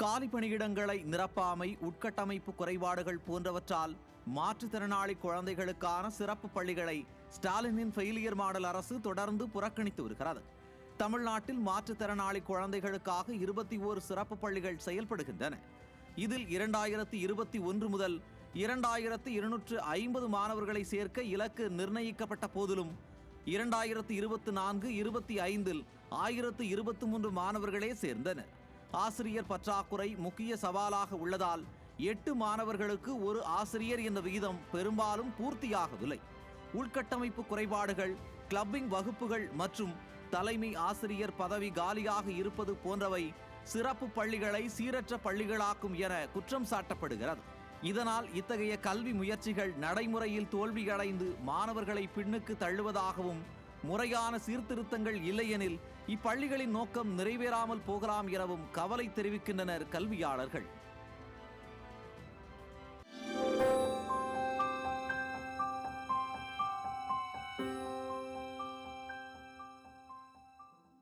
காலி பணியிடங்களை நிரப்பாமை, உட்கட்டமைப்பு குறைபாடுகள் போன்றவற்றால் மாற்றுத்திறனாளி குழந்தைகளுக்கான சிறப்பு பள்ளிகளை ஸ்டாலினின் ஃபெயிலியர் மாடல் அரசு தொடர்ந்து புறக்கணித்து வருகிறது. தமிழ்நாட்டில் மாற்றுத்திறனாளி குழந்தைகளுக்காக 21 சிறப்பு பள்ளிகள் செயல்படுகின்றன. இதில் 2021 முதல் 2250 மாணவர்களை சேர்க்க இலக்கு நிர்ணயிக்கப்பட்ட போதிலும் 2024-25 1023 மாணவர்களே சேர்ந்தனர். ஆசிரியர் பற்றாக்குறை முக்கிய சவாலாக உள்ளதால் 8 மாணவர்களுக்கு ஒரு ஆசிரியர் என்ற விகிதம் பெரும்பாலும் பூர்த்தியாகவில்லை. உள்கட்டமைப்பு குறைபாடுகள், கிளப்பிங் வகுப்புகள் மற்றும் தலைமை ஆசிரியர் பதவி காலியாக இருப்பது போன்றவை சிறப்பு பள்ளிகளை சீரற்ற பள்ளிகளாக்கும் என குற்றம் சாட்டப்படுகிறது. இதனால் இத்தகைய கல்வி முயற்சிகள் நடைமுறையில் தோல்வியடைந்து மாணவர்களை பின்னுக்கு தள்ளுவதாகவும், முறையான சீர்திருத்தங்கள் இல்லையெனில் இப்பள்ளிகளின் நோக்கம் நிறைவேறாமல் போகலாம் எனவும் கவலை தெரிவிக்கின்றனர் கல்வியாளர்கள்.